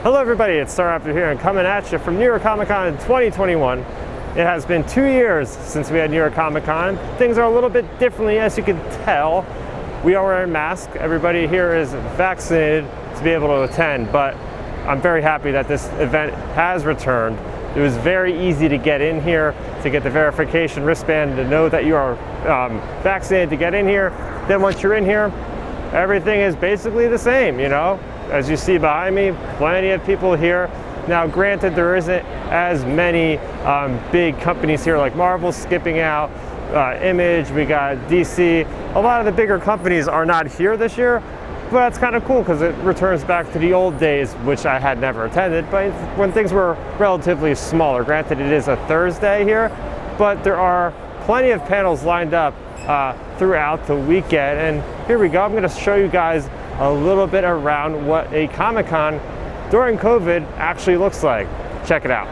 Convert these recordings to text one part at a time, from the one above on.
Hello everybody, it's Starrapter here and coming at you from New York Comic Con 2021. It has been 2 years since we had New York Comic Con. Things are a little bit differently, as you can tell. We are wearing masks. Everybody here is vaccinated to be able to attend, but I'm very happy that this event has returned. It was very easy to get in here, to get the verification wristband, to know that you are vaccinated to get in here. Then once you're in here, everything is basically the same, you know? As you see behind me, plenty of people here. Now granted, there isn't as many big companies here like Marvel skipping out, Image, we got DC. A lot of the bigger companies are not here this year, but that's kind of cool because it returns back to the old days, which I had never attended, but when things were relatively smaller. Granted, it is a Thursday here, but there are plenty of panels lined up throughout the weekend. And here we go, I'm gonna show you guys a little bit around what a Comic-Con during COVID actually looks like. Check it out.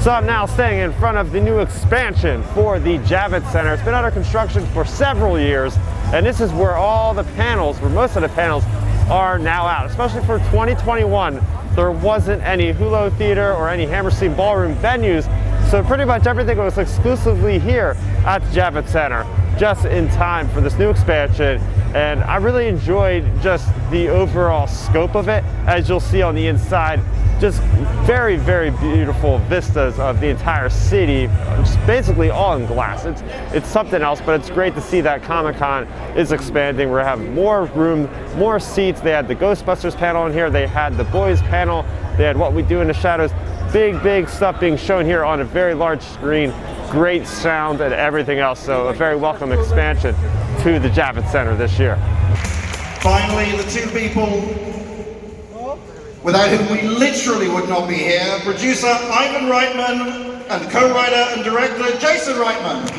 So I'm now standing in front of the new expansion for the Javits Center. It's been under construction for several years, and this is where all the panels, where most of the panels are now out, especially for 2021. There wasn't any Hulu Theater or any Hammerstein Ballroom venues, so pretty much everything was exclusively here at the Javits Center, just in time for this new expansion. And I really enjoyed just the overall scope of it. As you'll see on the inside, just very, very beautiful vistas of the entire city, just basically all in glass. It's something else, but it's great to see that Comic-Con is expanding. We're gonna have more room, more seats. They had the Ghostbusters panel in here, they had the Boys panel, they had What We Do in the Shadows. Big stuff being shown here on a very large screen, great sound and everything else. So a very welcome expansion to the Javits Center this year. Finally, the two people without whom we literally would not be here, producer Ivan Reitman and co-writer and director Jason Reitman.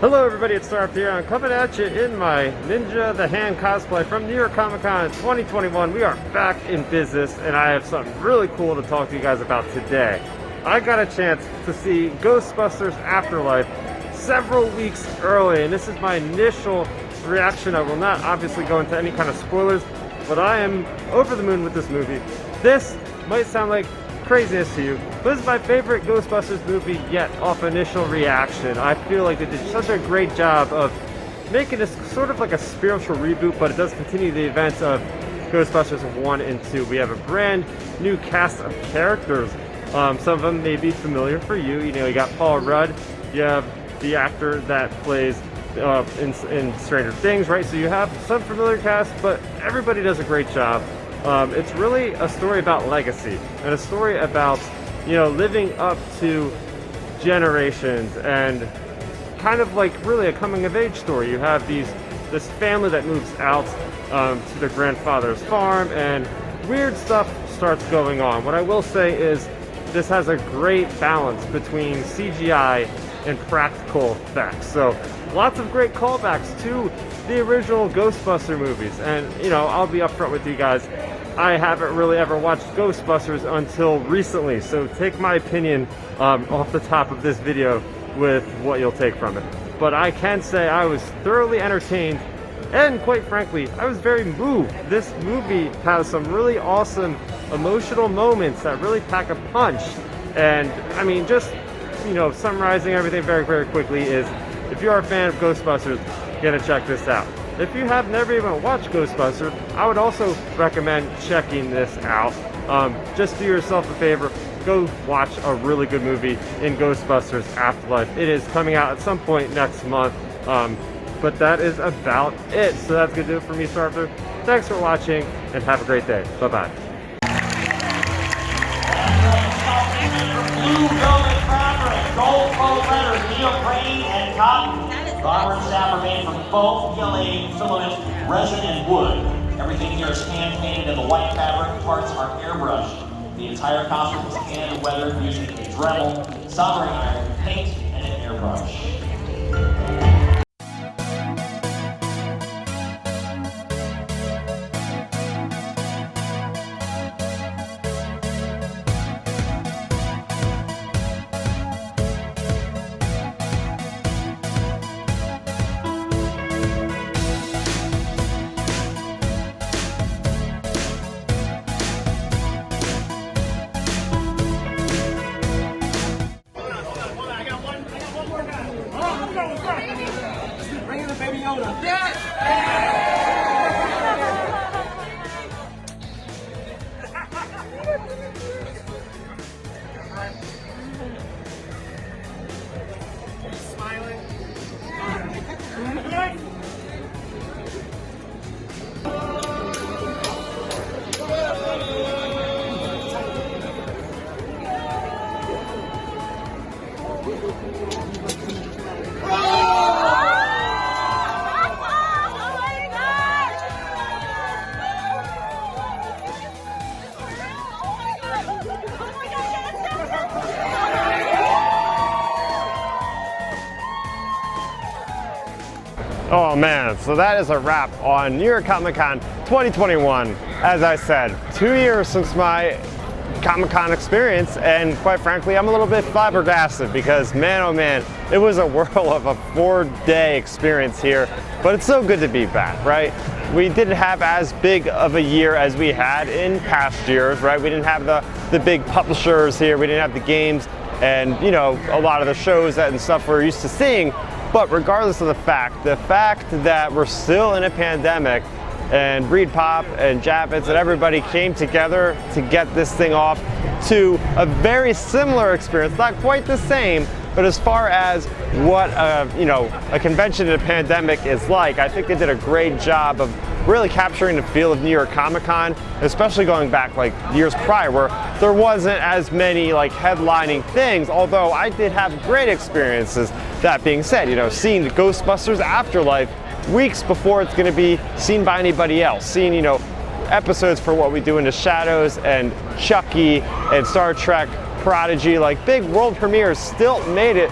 Hello everybody, it's Starrapter here. I'm coming at you in my Ninja the Hand cosplay from New York Comic Con 2021. We are back in business, and I have something really cool to talk to you guys about today. I got a chance to see Ghostbusters Afterlife several weeks early, and this is my initial reaction. I will not obviously go into any kind of spoilers, but I am over the moon with this movie. This might sound like craziness to you, but this is my favorite Ghostbusters movie yet off initial reaction. I feel like they did such a great job of making this sort of like a spiritual reboot, but it does continue the events of Ghostbusters 1 and 2. We have a brand new cast of characters. Some of them may be familiar for you. You know, you got Paul Rudd, you have the actor that plays in Stranger Things, right? So you have some familiar cast, but everybody does a great job. It's really a story about legacy and a story about, you know, living up to generations, and kind of like really a coming of age story. You have this family that moves out to their grandfather's farm, and weird stuff starts going on. What I will say is this has a great balance between CGI and practical effects. So lots of great callbacks to the original Ghostbuster movies. And you know, I'll be upfront with you guys, I haven't really ever watched Ghostbusters until recently, so take my opinion off the top of this video with what you'll take from it. But I can say I was thoroughly entertained, and quite frankly, I was very moved. This movie has some really awesome emotional moments that really pack a punch. And I mean, just, you know, summarizing everything very, very quickly is, if you are a fan of Ghostbusters, you're gonna check this out. If you have never even watched Ghostbusters, I would also recommend checking this out. Just do yourself a favor, go watch a really good movie in Ghostbusters Afterlife. It is coming out at some point next month. But that is about it. So that's gonna do it for me, Starrapter. Thanks for watching, and have a great day. Bye-bye. Blue velvet fabric, gold faux leather, neoprene, and cotton. Garment staff are made from foam, PLA, filament, resin, and wood. Everything here is hand painted in the white fabric. Parts are airbrushed. The entire costume is hand weathered using a Dremel, soldering iron, paint, and an airbrush. Bring in the baby Yoda. Yes! Smiling. Oh man, so that is a wrap on New York Comic Con 2021. As I said, 2 years since my Comic-Con experience, and quite frankly, I'm a little bit flabbergasted because man, oh man, it was a whirl of a 4-day experience here, but it's so good to be back, right? We didn't have as big of a year as we had in past years, right? We didn't have the big publishers here, we didn't have the games, and you know, a lot of the shows and stuff we're used to seeing. But regardless of the fact that we're still in a pandemic, and Breed Pop and Javits and everybody came together to get this thing off to a very similar experience, not quite the same, but as far as what a convention in a pandemic is like, I think they did a great job of really capturing the feel of New York Comic Con, especially going back like years prior where there wasn't as many like headlining things, although I did have great experiences. That being said, you know, seeing the Ghostbusters Afterlife weeks before it's going to be seen by anybody else, seeing, you know, episodes for What We Do in the Shadows and Chucky and Star Trek Prodigy, like big world premieres, still made it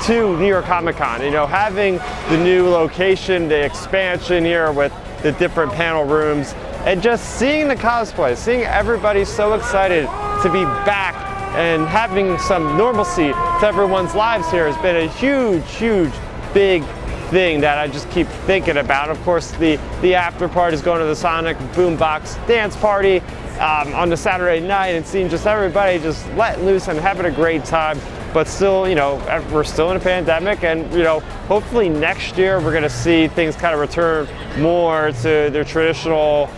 to New York Comic Con. You know, having the new location, the expansion here with the different panel rooms, and just seeing the cosplay, seeing everybody so excited to be back and having some normalcy to everyone's lives here has been a huge, big thing that I just keep thinking about. Of course, the after party is going to the Sonic Boombox dance party on the Saturday night, and seeing just everybody just letting loose and having a great time. But still, you know, we're still in a pandemic, and you know, hopefully next year we're going to see things kind of return more to their traditional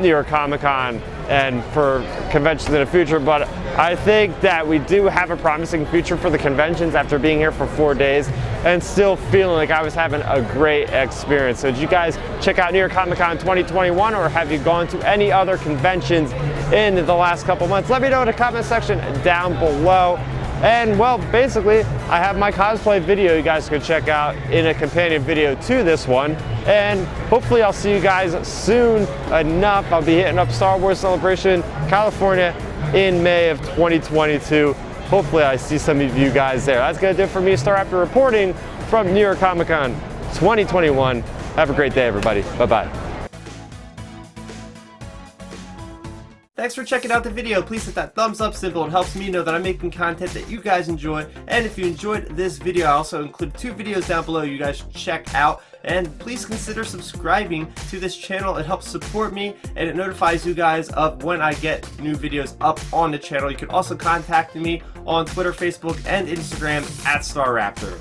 New York Comic Con and for conventions in the future. But I think that we do have a promising future for the conventions after being here for 4 days and still feeling like I was having a great experience. So did you guys check out New York Comic Con 2021, or have you gone to any other conventions in the last couple months? Let me know in the comment section down below. And well, basically, I have my cosplay video you guys can check out in a companion video to this one. And hopefully I'll see you guys soon enough. I'll be hitting up Star Wars Celebration California in May of 2022. Hopefully I see some of you guys there. That's gonna do it for me, Starrapter, reporting from New York Comic Con 2021. Have a great day, everybody. Bye-bye. Thanks for checking out the video. Please hit that thumbs up symbol. It helps me know that I'm making content that you guys enjoy. And if you enjoyed this video, I also include 2 videos down below you guys should check out. And please consider subscribing to this channel. It helps support me and it notifies you guys of when I get new videos up on the channel. You can also contact me on Twitter, Facebook, and Instagram at Starrapter.